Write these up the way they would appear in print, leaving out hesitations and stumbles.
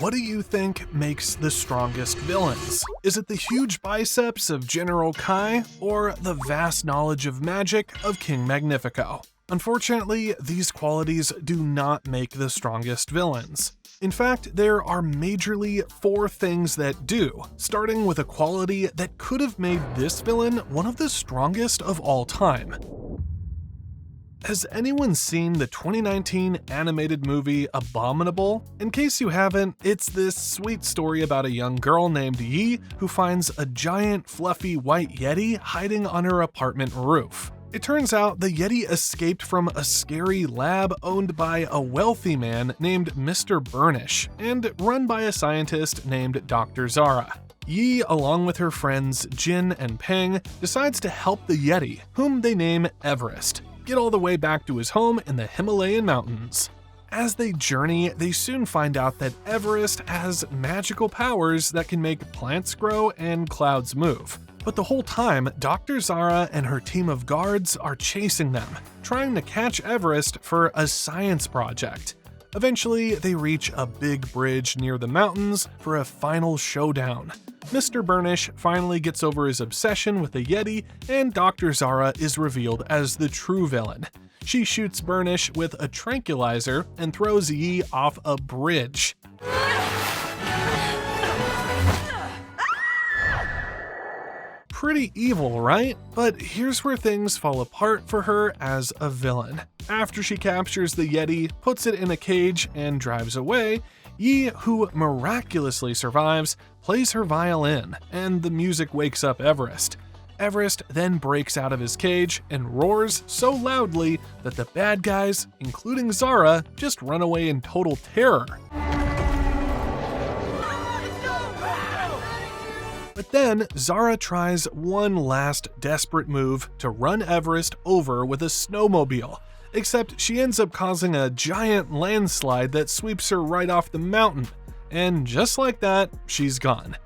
what do you think makes the strongest villains? Is it the huge biceps of General Kai, or the vast knowledge of magic of King Magnifico? Unfortunately, these qualities do not make the strongest villains. In fact, there are majorly 4 things that do, starting with a quality that could have made this villain one of the strongest of all time. Has anyone seen the 2019 animated movie Abominable? In case you haven't, it's this sweet story about a young girl named Yi who finds a giant fluffy white yeti hiding on her apartment roof. It turns out the yeti escaped from a scary lab owned by a wealthy man named Mr. Burnish and run by a scientist named Dr. Zara. Yi, along with her friends Jin and Peng, decides to help the yeti, whom they name Everest, get all the way back to his home in the Himalayan mountains. As they journey, they soon find out that Everest has magical powers that can make plants grow and clouds move. But the whole time, Dr. Zara and her team of guards are chasing them, trying to catch Everest for a science project. Eventually, they reach a big bridge near the mountains for a final showdown. Mr. Burnish finally gets over his obsession with the Yeti, and Dr. Zara is revealed as the true villain. She shoots Burnish with a tranquilizer and throws Yi off a bridge. Pretty evil, right? But here's where things fall apart for her as a villain. After she captures the Yeti, puts it in a cage, and drives away, Yi, who miraculously survives, plays her violin, and the music wakes up Everest. Everest then breaks out of his cage and roars so loudly that the bad guys, including Zara, just run away in total terror. But then, Zara tries one last desperate move to run Everest over with a snowmobile, except she ends up causing a giant landslide that sweeps her right off the mountain, and just like that, she's gone.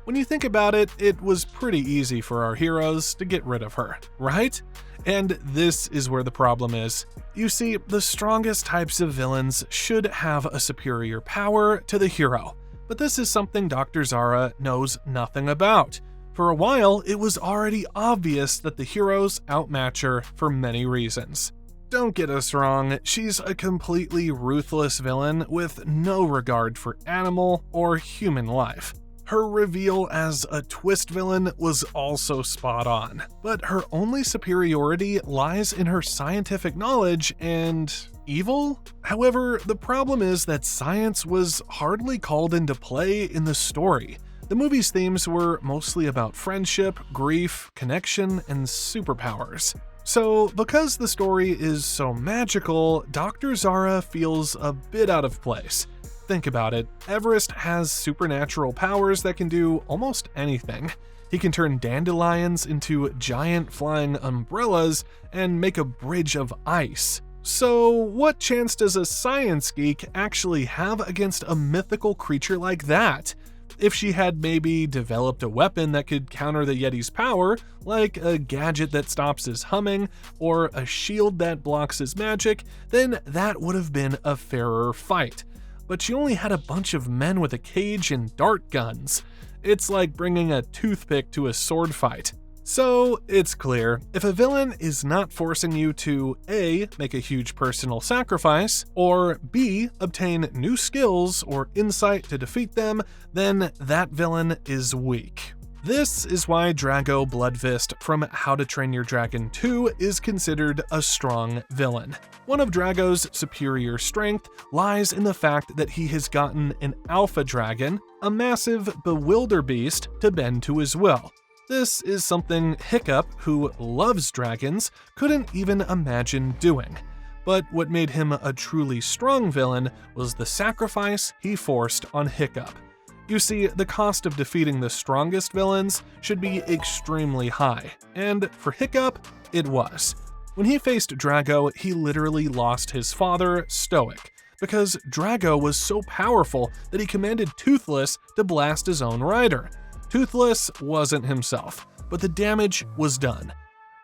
When you think about it, it was pretty easy for our heroes to get rid of her, right? And this is where the problem is. You see, the strongest types of villains should have a superior power to the hero. But this is something Dr. Zara knows nothing about. For a while, it was already obvious that the heroes outmatch her for many reasons. Don't get us wrong, she's a completely ruthless villain with no regard for animal or human life. Her reveal as a twist villain was also spot on, but her only superiority lies in her scientific knowledge and evil? However, the problem is that science was hardly called into play in the story. The movie's themes were mostly about friendship, grief, connection, and superpowers. So, because the story is so magical, Dr. Zara feels a bit out of place. Think about it, Everest has supernatural powers that can do almost anything. He can turn dandelions into giant flying umbrellas and make a bridge of ice. So, what chance does a science geek actually have against a mythical creature like that? If she had maybe developed a weapon that could counter the Yeti's power, like a gadget that stops his humming, or a shield that blocks his magic, then that would have been a fairer fight. But she only had a bunch of men with a cage and dart guns. It's like bringing a toothpick to a sword fight. So, it's clear, if a villain is not forcing you to A. make a huge personal sacrifice, or B. obtain new skills or insight to defeat them, then that villain is weak. This is why Drago Bloodfist from How to Train Your Dragon 2 is considered a strong villain. One of Drago's superior strength lies in the fact that he has gotten an alpha dragon, a massive bewilder beast, to bend to his will. This is something Hiccup, who loves dragons, couldn't even imagine doing. But what made him a truly strong villain was the sacrifice he forced on Hiccup. You see, the cost of defeating the strongest villains should be extremely high, and for Hiccup, it was. When he faced Drago, he literally lost his father, Stoic, because Drago was so powerful that he commanded Toothless to blast his own rider. Toothless wasn't himself, but the damage was done.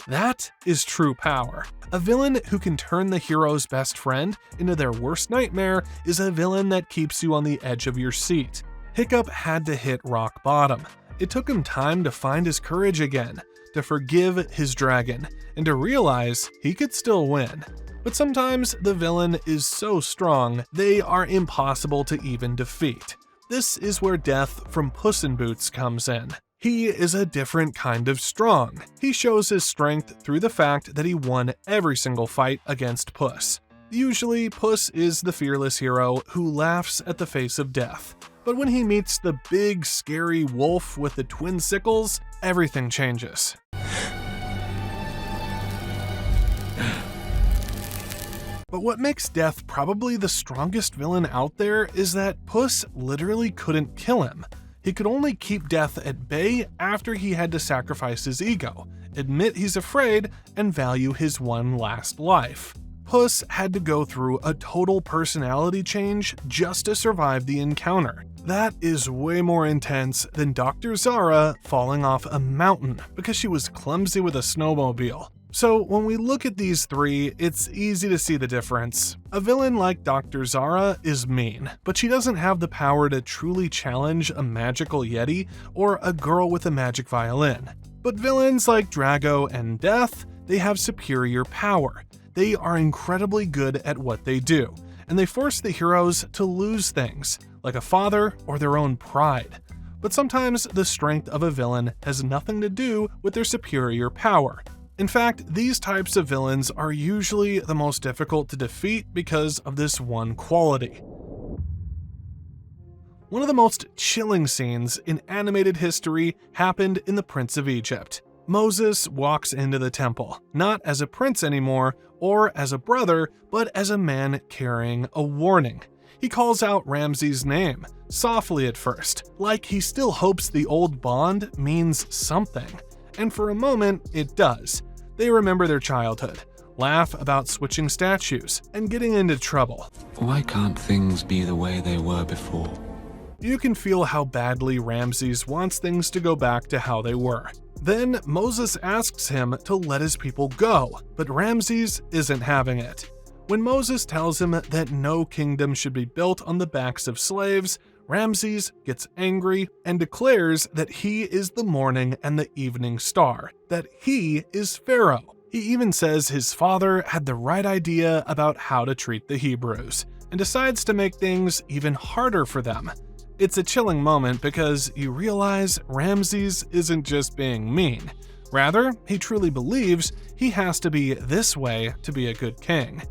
That is true power. A villain who can turn the hero's best friend into their worst nightmare is a villain that keeps you on the edge of your seat. Hiccup had to hit rock bottom. It took him time to find his courage again, to forgive his dragon, and to realize he could still win. But sometimes the villain is so strong, they are impossible to even defeat. This is where Death from Puss in Boots comes in. He is a different kind of strong. He shows his strength through the fact that he won every single fight against Puss. Usually, Puss is the fearless hero who laughs at the face of death. But when he meets the big, scary wolf with the twin sickles, everything changes. But what makes Death probably the strongest villain out there is that Puss literally couldn't kill him. He could only keep Death at bay after he had to sacrifice his ego, admit he's afraid, and value his one last life. Puss had to go through a total personality change just to survive the encounter. That is way more intense than Dr. Zara falling off a mountain because she was clumsy with a snowmobile. So when we look at these three, it's easy to see the difference. A villain like Dr. Zara is mean, but she doesn't have the power to truly challenge a magical yeti or a girl with a magic violin. But villains like Drago and Death, they have superior power. They are incredibly good at what they do, and they force the heroes to lose things, like a father or their own pride. But sometimes the strength of a villain has nothing to do with their superior power. In fact, these types of villains are usually the most difficult to defeat because of this one quality. One of the most chilling scenes in animated history happened in The Prince of Egypt. Moses walks into the temple, not as a prince anymore or as a brother, but as a man carrying a warning. He calls out Ramses' name, softly at first, like he still hopes the old bond means something. And for a moment, it does. They remember their childhood, laugh about switching statues, and getting into trouble. Why can't things be the way they were before? You can feel how badly Ramses wants things to go back to how they were. Then Moses asks him to let his people go, but Ramses isn't having it. When Moses tells him that no kingdom should be built on the backs of slaves, Ramses gets angry and declares that he is the morning and the evening star, that he is Pharaoh. He even says his father had the right idea about how to treat the Hebrews, and decides to make things even harder for them. It's a chilling moment because you realize Ramses isn't just being mean. Rather, he truly believes he has to be this way to be a good king.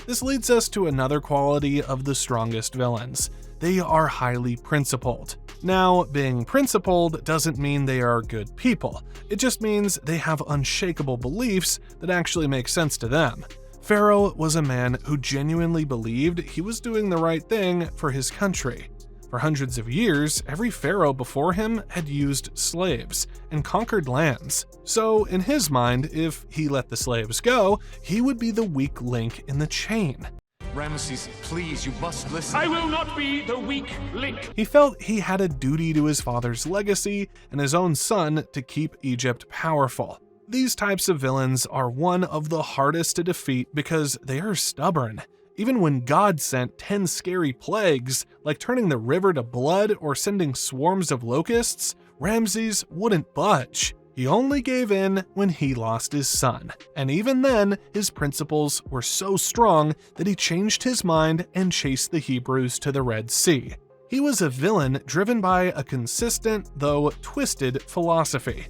This leads us to another quality of the strongest villains. They are highly principled. Now, being principled doesn't mean they are good people. It just means they have unshakable beliefs that actually make sense to them. Pharaoh was a man who genuinely believed he was doing the right thing for his country. For hundreds of years, every pharaoh before him had used slaves and conquered lands. So, in his mind, if he let the slaves go, he would be the weak link in the chain. Ramesses, please, you must listen. I will not be the weak link. He felt he had a duty to his father's legacy and his own son to keep Egypt powerful. These types of villains are one of the hardest to defeat because they are stubborn. Even when God sent 10 scary plagues, like turning the river to blood or sending swarms of locusts, Ramses wouldn't budge. He only gave in when he lost his son, and even then, his principles were so strong that he changed his mind and chased the Hebrews to the Red Sea. He was a villain driven by a consistent, though twisted, philosophy.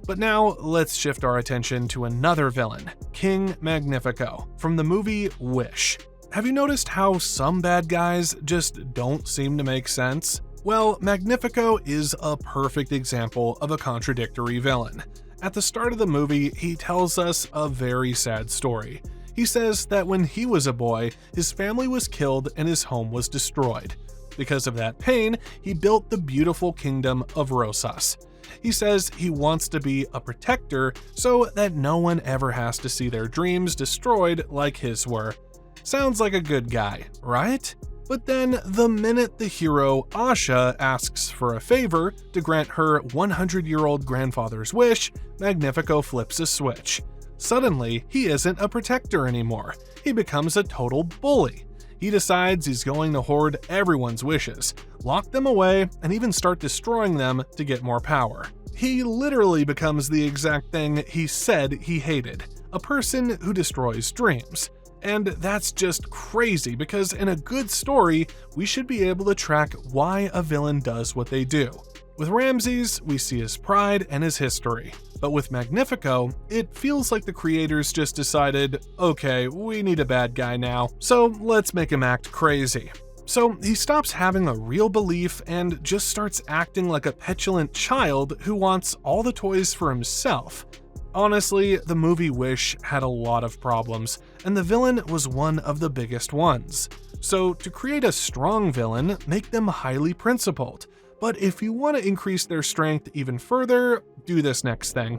But now, let's shift our attention to another villain, King Magnifico, from the movie Wish. Have you noticed how some bad guys just don't seem to make sense? Well, Magnifico is a perfect example of a contradictory villain. At the start of the movie, he tells us a very sad story. He says that when he was a boy, his family was killed and his home was destroyed. Because of that pain, he built the beautiful kingdom of Rosas. He says he wants to be a protector so that no one ever has to see their dreams destroyed like his were. Sounds like a good guy, right? But then, the minute the hero Asha asks for a favor to grant her 100-year-old grandfather's wish, Magnifico flips a switch. Suddenly, he isn't a protector anymore. He becomes a total bully. He decides he's going to hoard everyone's wishes, lock them away, and even start destroying them to get more power. He literally becomes the exact thing he said he hated, a person who destroys dreams. And that's just crazy because in a good story, we should be able to track why a villain does what they do. With Ramses, we see his pride and his history. But with Magnifico, it feels like the creators just decided, okay, we need a bad guy now, so let's make him act crazy. So he stops having a real belief and just starts acting like a petulant child who wants all the toys for himself. Honestly, the movie Wish had a lot of problems, and the villain was one of the biggest ones. So to create a strong villain, make them highly principled. But if you want to increase their strength even further, do this next thing.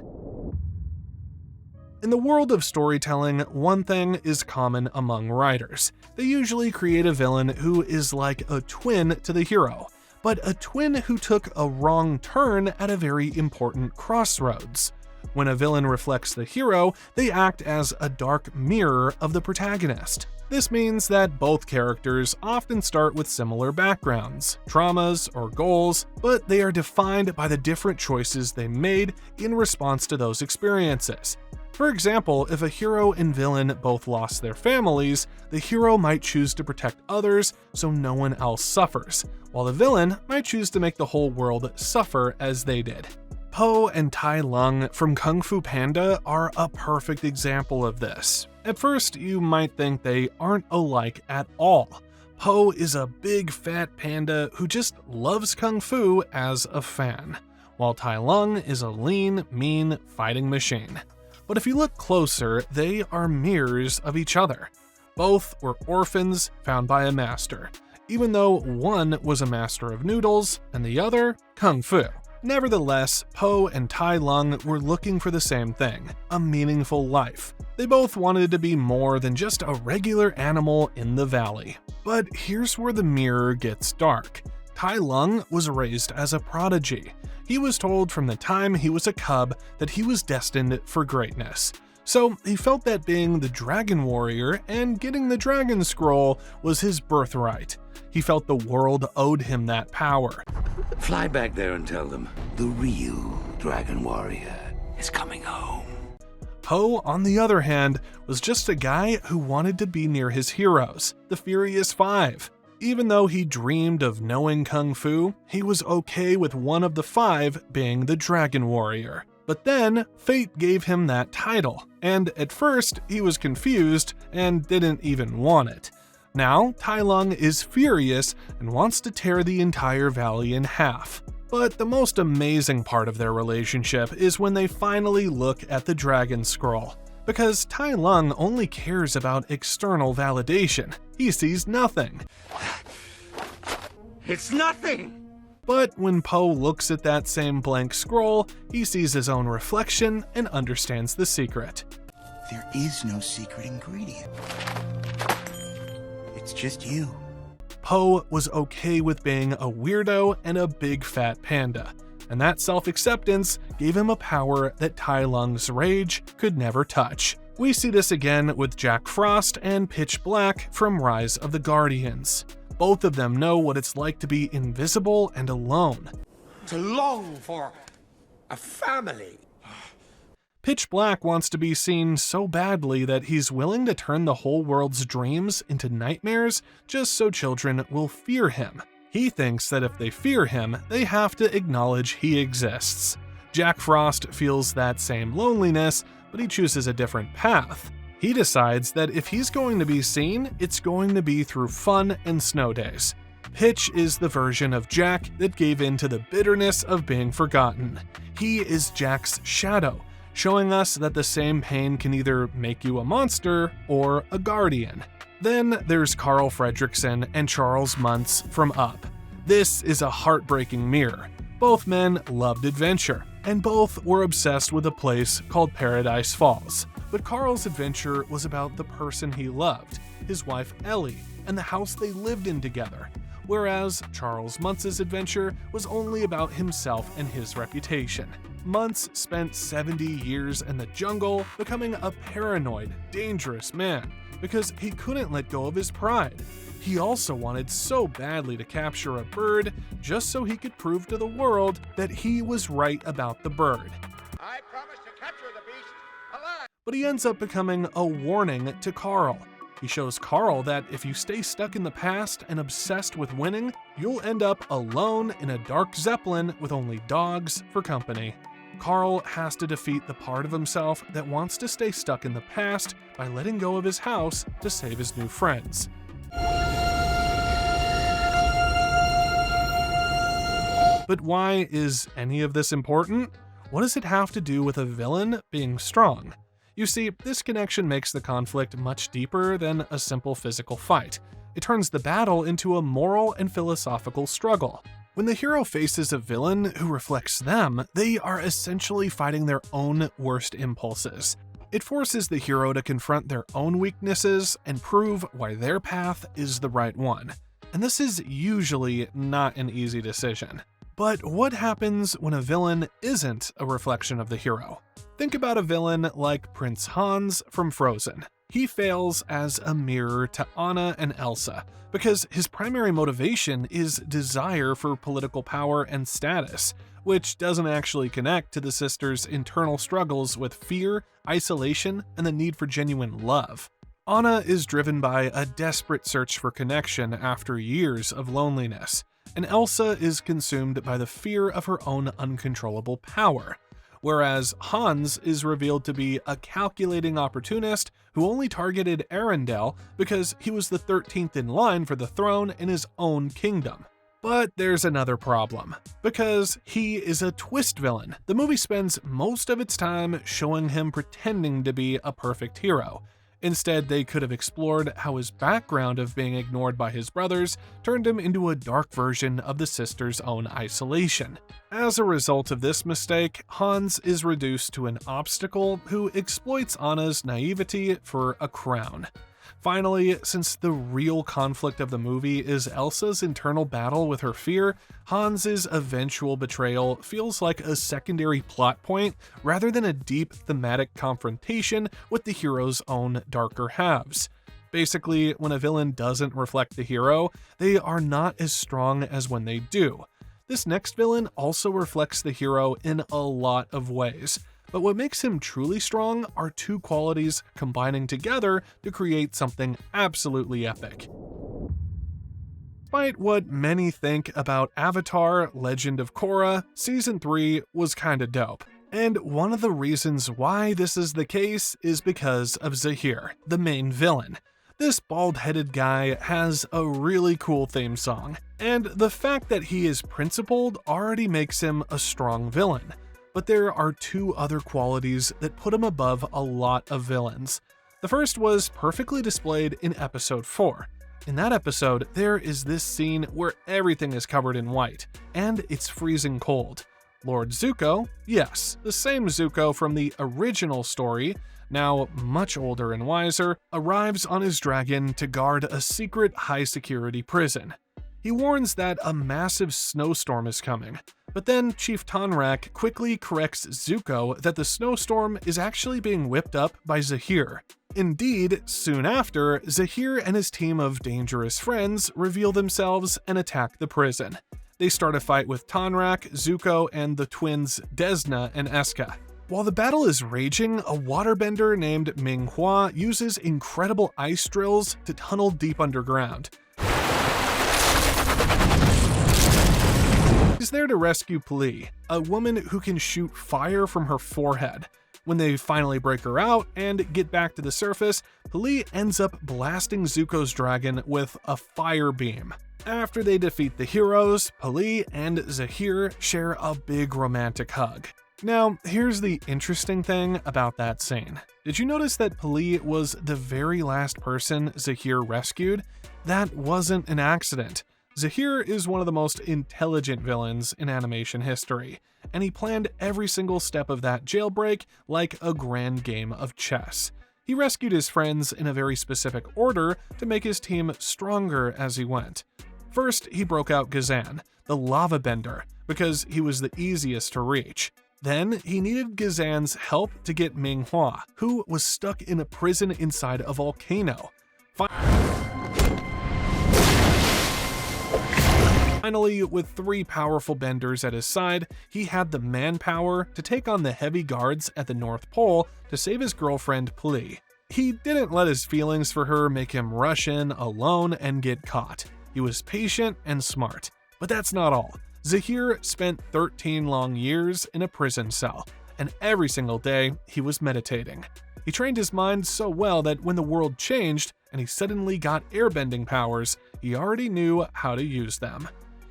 In the world of storytelling, one thing is common among writers. They usually create a villain who is like a twin to the hero, but a twin who took a wrong turn at a very important crossroads. When a villain reflects the hero, they act as a dark mirror of the protagonist. This means that both characters often start with similar backgrounds, traumas, or goals, but they are defined by the different choices they made in response to those experiences. For example, if a hero and villain both lost their families, the hero might choose to protect others so no one else suffers, while the villain might choose to make the whole world suffer as they did. Po and Tai Lung from Kung Fu Panda are a perfect example of this. At first, you might think they aren't alike at all. Po is a big fat panda who just loves Kung Fu as a fan, while Tai Lung is a lean, mean fighting machine. But if you look closer, they are mirrors of each other. Both were orphans found by a master, even though one was a master of noodles and the other Kung Fu. Nevertheless, Po and Tai Lung were looking for the same thing, a meaningful life. They both wanted to be more than just a regular animal in the valley. But here's where the mirror gets dark. Tai Lung was raised as a prodigy. He was told from the time he was a cub that he was destined for greatness. So he felt that being the Dragon Warrior and getting the Dragon Scroll was his birthright. He felt the world owed him that power. Fly back there and tell them the real Dragon Warrior is coming home. Po, on the other hand, was just a guy who wanted to be near his heroes, the Furious Five. Even though he dreamed of knowing Kung Fu, he was okay with one of the five being the Dragon Warrior. But then, fate gave him that title, and at first he was confused and didn't even want it. Now, Tai Lung is furious and wants to tear the entire valley in half. But the most amazing part of their relationship is when they finally look at the Dragon Scroll. Because Tai Lung only cares about external validation. He sees nothing. It's nothing! But when Po looks at that same blank scroll, he sees his own reflection and understands the secret. There is no secret ingredient. It's just you. Po was okay with being a weirdo and a big fat panda, and that self-acceptance gave him a power that Tai Lung's rage could never touch. We see this again with Jack Frost and Pitch Black from Rise of the Guardians. Both of them know what it's like to be invisible and alone. To long for a family. Pitch Black wants to be seen so badly that he's willing to turn the whole world's dreams into nightmares just so children will fear him. He thinks that if they fear him, they have to acknowledge he exists. Jack Frost feels that same loneliness, but he chooses a different path. He decides that if he's going to be seen, it's going to be through fun and snow days. Pitch is the version of Jack that gave in to the bitterness of being forgotten. He is Jack's shadow, showing us that the same pain can either make you a monster or a guardian. Then there's Carl Fredricksen and Charles Muntz from Up. This is a heartbreaking mirror. Both men loved adventure, and both were obsessed with a place called Paradise Falls. But Carl's adventure was about the person he loved, his wife Ellie, and the house they lived in together, whereas Charles Muntz's adventure was only about himself and his reputation. Muntz spent 70 years in the jungle becoming a paranoid, dangerous man because he couldn't let go of his pride. He also wanted so badly to capture a bird just so he could prove to the world that he was right about the bird. I promise to capture the beast alive. But he ends up becoming a warning to Carl. He shows Carl that if you stay stuck in the past and obsessed with winning, you'll end up alone in a dark Zeppelin with only dogs for company. Carl has to defeat the part of himself that wants to stay stuck in the past by letting go of his house to save his new friends. But why is any of this important? What does it have to do with a villain being strong? You see, this connection makes the conflict much deeper than a simple physical fight. It turns the battle into a moral and philosophical struggle. When the hero faces a villain who reflects them, they are essentially fighting their own worst impulses. It forces the hero to confront their own weaknesses and prove why their path is the right one. And this is usually not an easy decision. But what happens when a villain isn't a reflection of the hero? Think about a villain like Prince Hans from Frozen. He fails as a mirror to Anna and Elsa because his primary motivation is desire for political power and status, which doesn't actually connect to the sisters' internal struggles with fear, isolation, and the need for genuine love. Anna is driven by a desperate search for connection after years of loneliness, and Elsa is consumed by the fear of her own uncontrollable power, whereas Hans is revealed to be a calculating opportunist who only targeted Arendelle because he was the 13th in line for the throne in his own kingdom. But there's another problem. Because he is a twist villain, the movie spends most of its time showing him pretending to be a perfect hero. Instead, they could have explored how his background of being ignored by his brothers turned him into a dark version of the sisters' own isolation. As a result of this mistake, Hans is reduced to an obstacle who exploits Anna's naivety for a crown. Finally, since the real conflict of the movie is Elsa's internal battle with her fear, Hans's eventual betrayal feels like a secondary plot point rather than a deep thematic confrontation with the hero's own darker halves. Basically, when a villain doesn't reflect the hero, they are not as strong as when they do. This next villain also reflects the hero in a lot of ways. But what makes him truly strong are two qualities combining together to create something absolutely epic. Despite what many think about Avatar: Legend of Korra, Season 3 was kinda dope. And one of the reasons why this is the case is because of Zahir, the main villain. This bald-headed guy has a really cool theme song, and the fact that he is principled already makes him a strong villain. But there are two other qualities that put him above a lot of villains. The first was perfectly displayed in episode 4. In that episode, there is this scene where everything is covered in white, and it's freezing cold. Lord Zuko, yes, the same Zuko from the original story, now much older and wiser, arrives on his dragon to guard a secret high-security prison. He warns that a massive snowstorm is coming, but then Chief Tonrak quickly corrects Zuko that the snowstorm is actually being whipped up by Zahir. Indeed, soon after, Zahir and his team of dangerous friends reveal themselves and attack the prison. They start a fight with Tonrak, Zuko, and the twins Desna and Eska. While the battle is raging, a waterbender named Ming Hua uses incredible ice drills to tunnel deep underground. He's there to rescue P'Li, a woman who can shoot fire from her forehead. When they finally break her out and get back to the surface, P'Li ends up blasting Zuko's dragon with a fire beam. After they defeat the heroes, P'Li and Zahir share a big romantic hug. Now, here's the interesting thing about that scene. Did you notice that P'Li was the very last person Zahir rescued? That wasn't an accident. Zahir is one of the most intelligent villains in animation history, and he planned every single step of that jailbreak like a grand game of chess. He rescued his friends in a very specific order to make his team stronger as he went. First, he broke out Gazan, the lava bender, because he was the easiest to reach. Then, he needed Gazan's help to get Minghua, who was stuck in a prison inside a volcano. Finally, with 3 powerful benders at his side, he had the manpower to take on the heavy guards at the North Pole to save his girlfriend Pli. He didn't let his feelings for her make him rush in alone and get caught. He was patient and smart. But that's not all. Zahir spent 13 long years in a prison cell, and every single day he was meditating. He trained his mind so well that when the world changed and he suddenly got airbending powers, he already knew how to use them.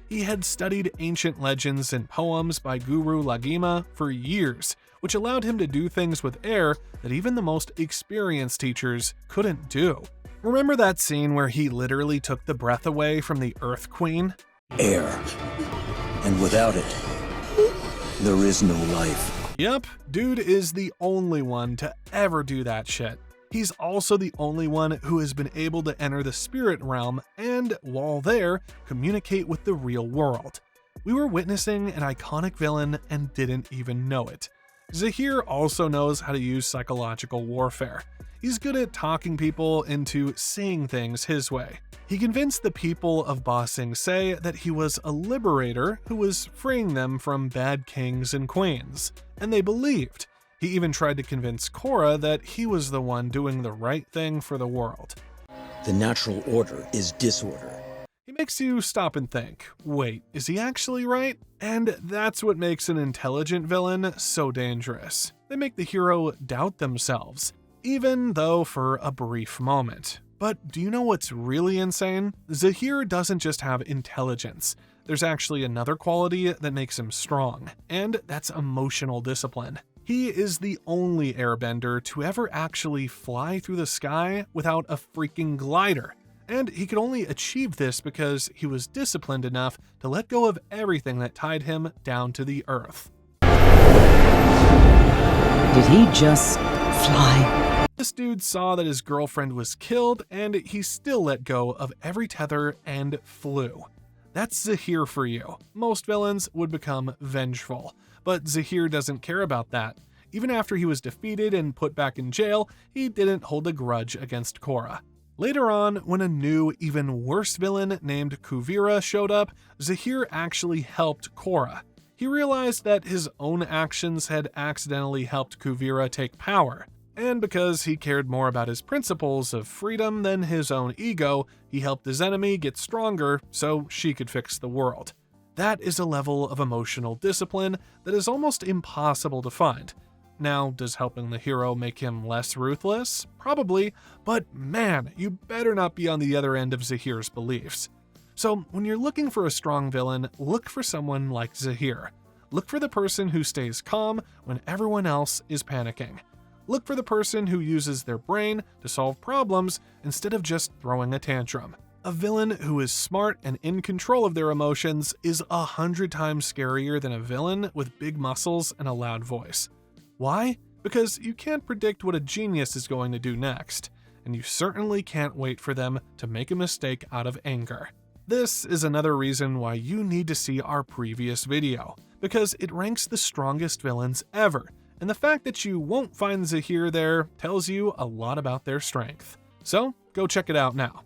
He had studied ancient legends and poems by Guru Lagima for years, which allowed him to do things with air that even the most experienced teachers couldn't do. Remember that scene where he literally took the breath away from the Earth Queen? Air. And without it, there is no life. Yep, dude is the only one to ever do that shit. He's also the only one who has been able to enter the spirit realm and, while there, communicate with the real world. We were witnessing an iconic villain and didn't even know it. Zahir also knows how to use psychological warfare. He's good at talking people into seeing things his way. He convinced the people of Ba Sing Se that he was a liberator who was freeing them from bad kings and queens, and they believed. He even tried to convince Korra that he was the one doing the right thing for the world. The natural order is disorder. He makes you stop and think, wait, is he actually right? And that's what makes an intelligent villain so dangerous. They make the hero doubt themselves, even though for a brief moment. But do you know what's really insane? Zahir doesn't just have intelligence. There's actually another quality that makes him strong, and that's emotional discipline. He is the only airbender to ever actually fly through the sky without a freaking glider. And he could only achieve this because he was disciplined enough to let go of everything that tied him down to the earth. Did he just fly? This dude saw that his girlfriend was killed, and he still let go of every tether and flew. That's Zahir for you. Most villains would become vengeful, but Zahir doesn't care about that. Even after he was defeated and put back in jail, he didn't hold a grudge against Korra. Later on, when a new, even worse villain named Kuvira showed up, Zahir actually helped Korra. He realized that his own actions had accidentally helped Kuvira take power, and because he cared more about his principles of freedom than his own ego, he helped his enemy get stronger so she could fix the world. That is a level of emotional discipline that is almost impossible to find. Now, does helping the hero make him less ruthless? Probably, but man, you better not be on the other end of Zahir's beliefs. So, when you're looking for a strong villain, look for someone like Zahir. Look for the person who stays calm when everyone else is panicking. Look for the person who uses their brain to solve problems instead of just throwing a tantrum. A villain who is smart and in control of their emotions is 100 times scarier than a villain with big muscles and a loud voice. Why? Because you can't predict what a genius is going to do next, and you certainly can't wait for them to make a mistake out of anger. This is another reason why you need to see our previous video, because it ranks the strongest villains ever, and the fact that you won't find Zahir there tells you a lot about their strength. So, go check it out now.